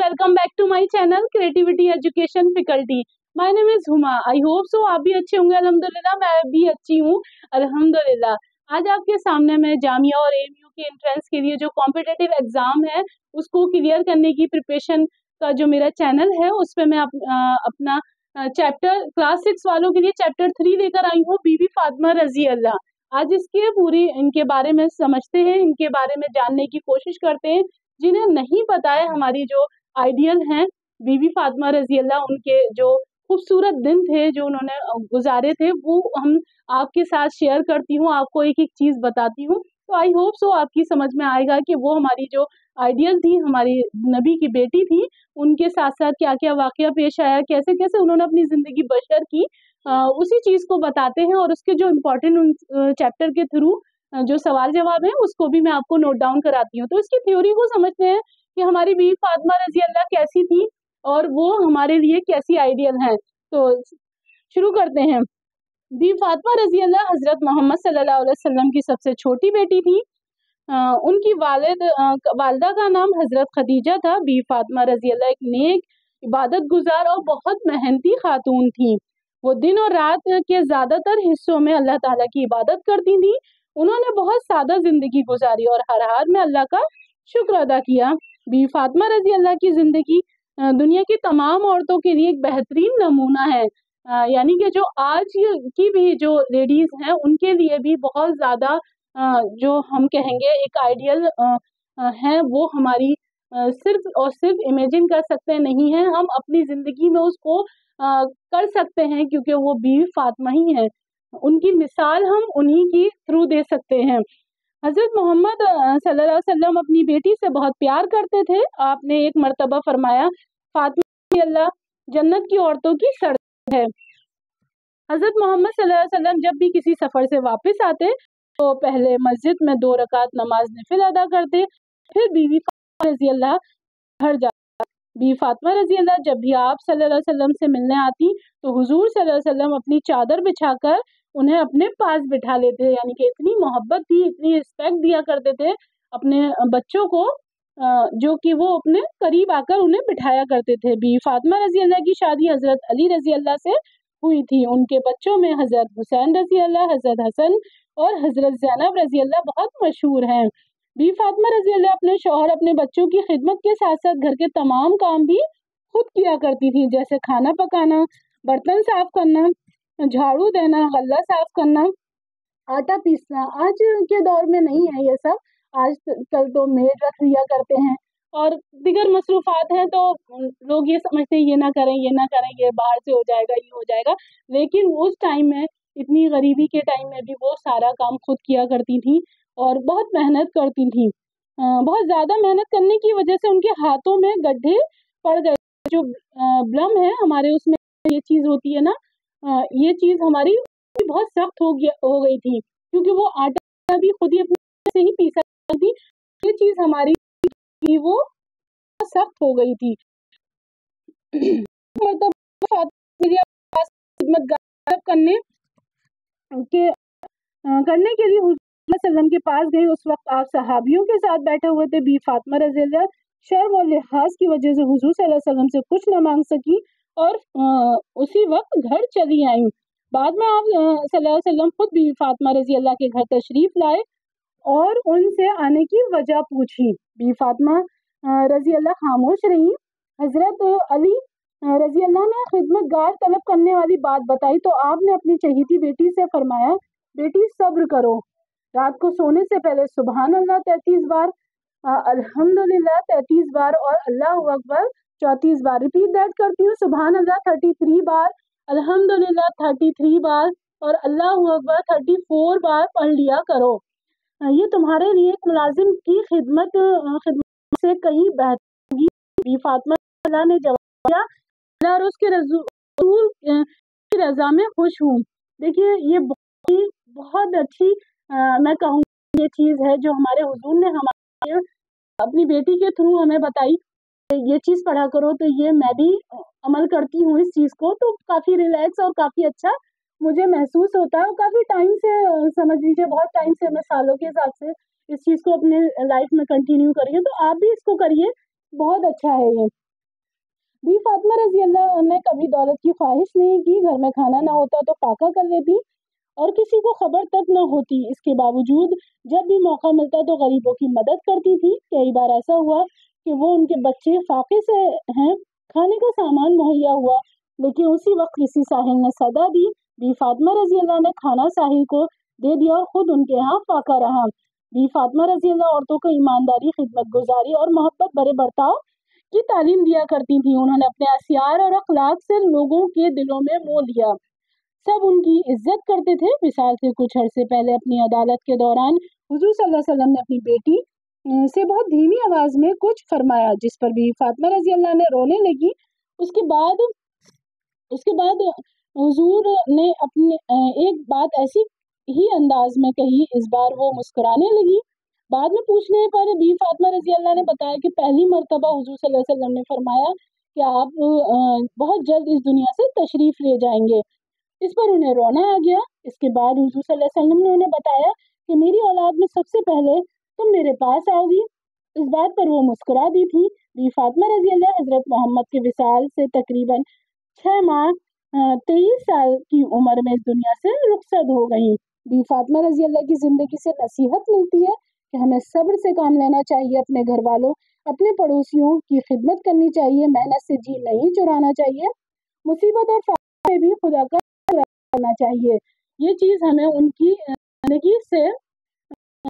welcome back to my channel Creativity Education Faculty. My name is Huma. I hope so आप भी अच्छे होंगे अल्हम्दुलिल्लाह, मैं भी अच्छी हूँ अल्हम्दुलिल्लाह। आज आपके सामने मैं जामिया और एएमयू के एंट्रेंस के लिए जो कॉम्पिटिटिव एग्जाम है उसको क्लियर करने की प्रिपरेशन का जो मेरा चैनल है उस पर मैं अपना चैप्टर क्लास 6 वालों के लिए चैप्टर 3 लेकर आई हूँ, बीबी फातिमा रजी अल्लाह। आज इसके पूरी इनके बारे में समझते हैं, इनके बारे में जानने की कोशिश करते हैं। जिन्हें नहीं पता है हमारी जो आइडियल हैं बीबी फातिमा रजी अल्लाह, उनके जो खूबसूरत दिन थे जो उन्होंने गुजारे थे वो हम आपके साथ शेयर करती हूँ, आपको एक एक चीज़ बताती हूँ। तो आई होप सो आपकी समझ में आएगा कि वो हमारी जो आइडियल थी, हमारी नबी की बेटी थी, उनके साथ साथ क्या क्या वाकया पेश आया, कैसे कैसे उन्होंने अपनी ज़िंदगी बशर की, उसी चीज़ को बताते हैं। और उसके जो इम्पोर्टेंट चैप्टर के थ्रू जो सवाल जवाब है उसको भी मैं आपको नोट डाउन कराती हूँ। तो इसकी थ्योरी को समझते हैं कि हमारी बीवी फातिमा रजी अल्लाह कैसी थी और वो हमारे लिए कैसी आइडियल हैं। तो शुरू करते हैं। बीवी फातिमा रजी अल्लाह हज़रत मोहम्मद सल्लल्लाहु अलैहि वसल्लम की सबसे छोटी बेटी थी। उनकी वालिदा का नाम हज़रत खदीजा था। बीवी फातिमा रजी अल्लाह एक नेक, इबादत गुजार और बहुत मेहनती खातून थी। वो दिन और रात के ज़्यादातर हिस्सों में अल्लाह ताला की इबादत करती थी। उन्होंने बहुत सादा ज़िंदगी गुजारी और हर हाल में अल्लाह का शुक्र अदा किया। बीवी फातिमा रजी अल्लाह की ज़िंदगी दुनिया की तमाम औरतों के लिए एक बेहतरीन नमूना है। यानी कि जो आज की भी जो लेडीज़ हैं उनके लिए भी बहुत ज़्यादा जो हम कहेंगे एक आइडियल हैं, वो हमारी सिर्फ और सिर्फ इमेजिन कर सकते नहीं हैं, हम अपनी ज़िंदगी में उसको कर सकते हैं क्योंकि वो बीवी फातिमा ही हैं। उनकी मिसाल हम उन्हीं की थ्रू दे सकते हैं। हज़रत मोहम्मद सल्लल्लाहु अलैहि वसल्लम अपनी बेटी से बहुत प्यार करते थे। आपने एक मर्तबा फरमाया, फातिमा अल्लाह जन्नत की औरतों की सरदार है। हज़रत मोहम्मद सल्लल्लाहु अलैहि वसल्लम जब भी किसी सफ़र से वापस आते तो पहले मस्जिद में 2 रकात नमाज नफिल अदा करते, फिर बीवी फातिमा रजी अल्लाह घर जाती। बीवी फातिमा रजी अल्लाह जब भी आप सल्लल्लाहु अलैहि वसल्लम से मिलने आती तो हुजूर सल्लल्लाहु अलैहि वसल्लम अपनी चादर बिछाकर उन्हें अपने पास बिठा लेते। यानी कि इतनी मोहब्बत थी, इतनी रिस्पेक्ट दिया करते थे अपने बच्चों को, जो कि वो अपने करीब आकर उन्हें बिठाया करते थे। बीवी फातिमा रजी अल्लाह की शादी हज़रत अली रजी अल्लाह से हुई थी। उनके बच्चों में हज़रत हुसैन रजी अल्लाह, हज़रत हसन और हज़रत ज़ैनब रजी अल्लाह बहुत मशहूर हैं। बीवी फातिमा रजी अल्लाह अपने शौहर, अपने बच्चों की खिदमत के साथ साथ घर के तमाम काम भी खुद किया करती थी, जैसे खाना पकाना, बर्तन साफ करना, झाड़ू देना, गल्ला साफ करना, आटा पीसना। आज के दौर में नहीं है ये सब, आज कल तो मेड रख लिया करते हैं और दिगर मसरूफात हैं, तो लोग ये समझते हैं ये ना करें, ये ना करें, ये बाहर से हो जाएगा, ये हो जाएगा। लेकिन उस टाइम में, इतनी गरीबी के टाइम में भी वो सारा काम खुद किया करती थी और बहुत मेहनत करती थी। बहुत ज़्यादा मेहनत करने की वजह से उनके हाथों में गड्ढे पड़ गए। जो ब्लम है हमारे, उसमें ये चीज़ होती है ना, ये चीज़ हमारी बहुत सख्त हो गई थी क्योंकि वो आटा भी खुद ही अपने से ही पीसा थी। ये चीज़ हमारी वो सख्त हो गई थी। मतलब खिदमत करने के लिए हुज़ूर सल्लम के पास गए। उस वक्त आप सहाबियों के साथ बैठे हुए थे। बीवी फातिमा रज़ी अल्लाह शर्म और लिहाज की वजह से हुज़ूर सल्लल्लाहु अलैहि वसल्लम से कुछ न मांग सकी और उसी वक्त घर चली आई। बाद में आप सल्लल्लाहु अलैहि वसल्लम खुद बीवी फातिमा रज़ी अल्लाह के घर तशरीफ़ लाए और उनसे आने की वजह पूछी। बीवी फातिमा रज़ी अल्लाह खामोश रहीं। हज़रत अली रज़ी अल्लाह ने खिदमतगार तलब करने वाली बात बताई तो आपने अपनी चहेती बेटी से फरमाया, बेटी सब्र करो, रात को सोने से पहले सुबहान अल्लाह 33 बार, अल्हम्दुलिल्लाह 33 बार और अल्लाहु अकबर 34 बार। रिपीट दैट करती हूँ, सुबहान अल्लाह 33 बार, अल्हम्दुलिल्लाह 33 बार और अल्लाहु अकबर 34 बार पढ़ लिया करो। ये तुम्हारे लिए एक मुलाजिम की खिदमत से कहीं बेहतर होगी। बीवी फातिमा अल्लाह ने जवाब दिया, अल्लाह और उसके रसूल की रज़ा में खुश हूँ। देखिए ये बहुत अच्छी मैं कहूँगी ये चीज़ है जो हमारे हुजूर ने हमारे अपनी बेटी के थ्रू हमें बताई। ये चीज़ पढ़ा करो, तो ये मैं भी अमल करती हूँ इस चीज़ को, तो काफ़ी रिलैक्स और काफ़ी अच्छा मुझे महसूस होता है। और काफ़ी टाइम से, समझ लीजिए बहुत टाइम से, मैं सालों के हिसाब से इस चीज़ को अपने लाइफ में कंटिन्यू करिए, तो आप भी इसको करिए, बहुत अच्छा है ये। बी फातिमा रजी अल्लाह ने कभी दौलत की ख्वाहिश नहीं की, घर में खाना ना होता तो फाका कर लेती और किसी को खबर तक न होती। इसके बावजूद जब भी मौका मिलता तो गरीबों की मदद करती थी। कई बार ऐसा हुआ कि वो उनके बच्चे फाके से हैं, खाने का सामान मुहैया हुआ, लेकिन उसी वक्त किसी साहिल ने सदा दी। बी फातिमा रजी अल्लाह ने खाना साहिल को दे दिया और खुद उनके यहाँ फाका रहा। बी फातिमा रजी अल्लाह औरतों को ईमानदारी, खिदमत गुजारी और मोहब्बत भरे बर्ताव की तालीम दिया करती थी। उन्होंने अपने असियार और अखलाक से लोगों के दिलों में मोह लिया। सब उनकी इज्जत करते थे। मिसाल से कुछ अरसे पहले अपनी अदालत के दौरान हुजूर सल्लल्लाहु अलैहि वसल्लम ने अपनी बेटी से बहुत धीमी आवाज में कुछ फरमाया, जिस पर भी फातिमा रजी अल्लाह ने रोने लगी। उसके बाद हुजूर ने अपने एक बात ऐसी ही अंदाज में कही। इस बार वो मुस्कुराने लगी। बाद में पूछने पर बी फातिमा रजी अल्लाह ने बताया कि पहली मर्तबा हुजूर सल्लल्लाहु अलैहि वसल्लम ने फरमाया कि आप बहुत जल्द इस दुनिया से तशरीफ ले जाएंगे। इस पर उन्हें रोना आ गया। इसके बाद हुजूर सल्लल्लाहु अलैहि वसल्लम ने उन्हें बताया कि मेरी औलाद में सबसे पहले तुम मेरे पास आओगी। इस बात पर वो मुस्कुरा दी थी। बी फातिमा रजी अल्लाह हजरत मोहम्मद के विसाल से तकरीबन 6 माह 23 साल की उम्र में इस दुनिया से रुखसत हो गई। बी फातिमा रजी अल्लाह की जिंदगी से नसीहत मिलती है कि हमें सब्र से काम लेना चाहिए, अपने घर वालों, अपने पड़ोसियों की खिदमत करनी चाहिए, मेहनत से जी नहीं चुराना चाहिए, मुसीबत और फायदे में भी खुदा का करना चाहिए। ये चीज हमें उनकी जिंदगी से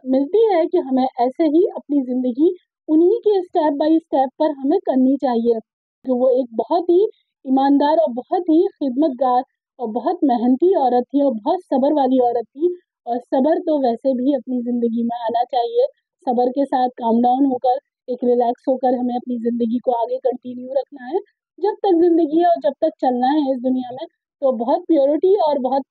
मिलती है कि हमें ऐसे ही अपनी जिंदगी उन्हीं के स्टेप बाय स्टेप पर हमें करनी चाहिए। कि वो एक बहुत ही ईमानदार और बहुत ही खिदमतगार और बहुत मेहनती औरत थी और बहुत सब्र वाली औरत थी। और सब्र तो वैसे भी अपनी जिंदगी में आना चाहिए। सब्र के साथ काम डाउन होकर, एक रिलैक्स होकर हमें अपनी जिंदगी को आगे कंटिन्यू रखना है। जब तक जिंदगी है और जब तक चलना है इस दुनिया में, तो बहुत प्योरिटी और बहुत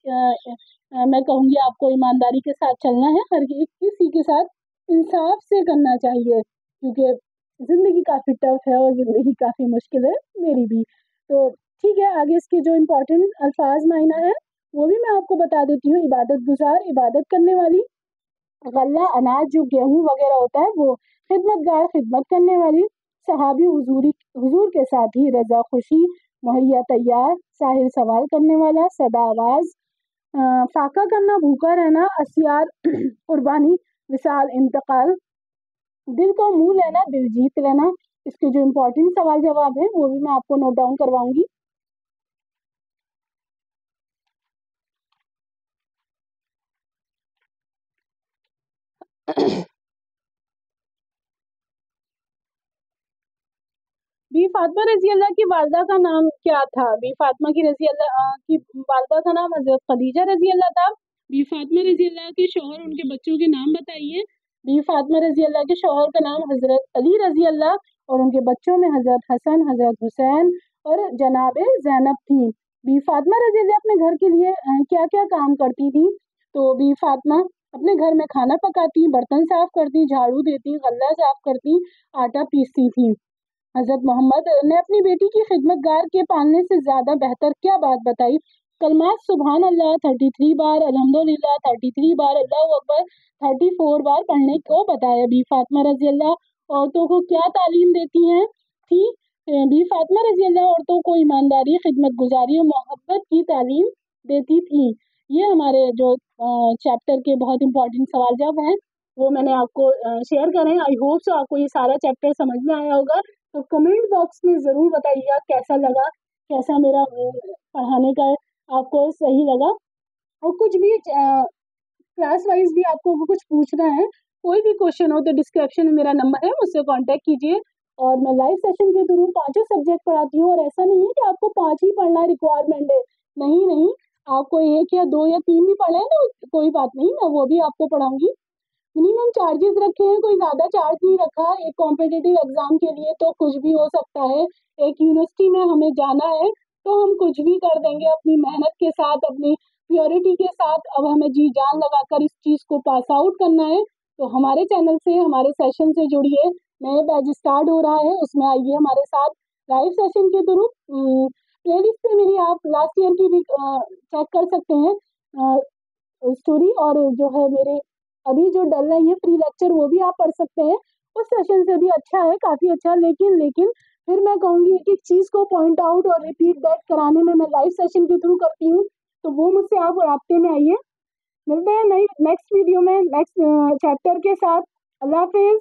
मैं कहूँगी आपको ईमानदारी के साथ चलना है। हर किसी के साथ इंसाफ से करना चाहिए, क्योंकि जिंदगी काफी टफ है और जिंदगी काफी मुश्किल है, मेरी भी। तो ठीक है, आगे इसके जो इम्पोर्टेंट अल्फाज मायना है वो भी मैं आपको बता देती हूँ। इबादत गुजार, इबादत करने वाली। गल्ला, अनाज जो गेहूं वगैरह होता है वो। खिदमतगार, खिदमत करने वाली। सहाबी, हुजूर के साथ ही। रजा, खुशी, मुहैया, तैयार। साहिल, सवाल करने वाला। सदा, आवाज। फाका करना, भूखा रहना। असियार, कुर्बानी। विसाल, इंतकाल। दिल को मुंह लेना, दिल जीत लेना। इसके जो इम्पोर्टेंट सवाल जवाब है वो भी मैं आपको नोट डाउन करवाऊंगी। बी फातिमा रजी अल्लाह की वालदा का नाम क्या था? बी फातिमा की वालदा का नाम हजरत खदीजा रजी अल्लाह था। बी फातिमा रजी अल्लाह के शौहर, उनके बच्चों के नाम बताइए। बी फातिमा रजी अल्लाह के शौहर का नाम हजरत अली रजी अल्लाह और उनके बच्चों में हजरत हसन, हजरत हुसैन और जनाब जैनब थी। बी फातिमा रजी अल्लाह अपने घर के लिए क्या क्या काम करती थी? तो बी फातिमा अपने घर में खाना पकाती, बर्तन साफ करती, झाड़ू देती, गल्ला साफ करती, आटा पीसती थी। हजरत मोहम्मद ने अपनी बेटी की खिदमतगार के पालने से ज्यादा बेहतर क्या बात बताई? कलमात सुभान अल्लाह 33 बार, अल्हम्दुलिल्लाह 33 बार, अल्लाहु अकबर 34 बार पढ़ने को बताया। बी फातिमा रजी अल्लाह औरतों को क्या तालीम देती हैं थी? बी फातिमा रजी अल्लाह औरतों को ईमानदारी, खिदमत गुजारी और मोहब्बत की तालीम देती थी। ये हमारे जो चैप्टर के बहुत इंपॉर्टेंट सवाल जवाब हैं वो मैंने आपको शेयर करें। आई होप सो आपको ये सारा चैप्टर समझ में आया होगा। तो कमेंट बॉक्स में ज़रूर बताइएगा कैसा लगा, कैसा मेरा पढ़ाने का आपको सही लगा। और कुछ भी क्लास वाइज भी आपको कुछ पूछना है, कोई भी क्वेश्चन हो तो डिस्क्रिप्शन में मेरा नंबर है, मुझसे कांटेक्ट कीजिए। और मैं लाइव सेशन के थ्रू 5 सब्जेक्ट पढ़ाती हूँ और ऐसा नहीं है कि आपको 5 ही पढ़ना रिक्वायरमेंट है। नहीं नहीं, आपको 1 या 2 या 3 भी पढ़े हैं तो कोई बात नहीं, मैं वो भी आपको पढ़ाऊंगी। मिनिमम चार्जेस रखे हैं, कोई ज़्यादा चार्ज नहीं रखा। एक कॉम्पिटिटिव एग्जाम के लिए तो कुछ भी हो सकता है। एक यूनिवर्सिटी में हमें जाना है तो हम कुछ भी कर देंगे अपनी मेहनत के साथ, अपनी प्योरिटी के साथ। अब हमें जी जान लगाकर इस चीज़ को पास आउट करना है तो हमारे चैनल से, हमारे सेशन से जुड़िए। नए बैच स्टार्ट हो रहा है, उसमें आइए हमारे साथ लाइव सेशन के थ्रू। प्लेलिस्ट पे मेरी आप लास्ट ईयर की भी चेक कर सकते हैं स्टोरी, और जो है मेरे अभी जो डल रही है फ्री लेक्चर वो भी आप पढ़ सकते हैं। उस सेशन से भी अच्छा है, काफ़ी अच्छा। लेकिन फिर मैं कहूँगी एक एक चीज़ को पॉइंट आउट और रिपीट दैट कराने में मैं लाइव सेशन के थ्रू करती हूँ, तो वो मुझसे आप राब्ते में आइए। मिलते हैं नई नेक्स्ट वीडियो में नेक्स्ट चैप्टर के साथ। अल्लाह हाफिज़।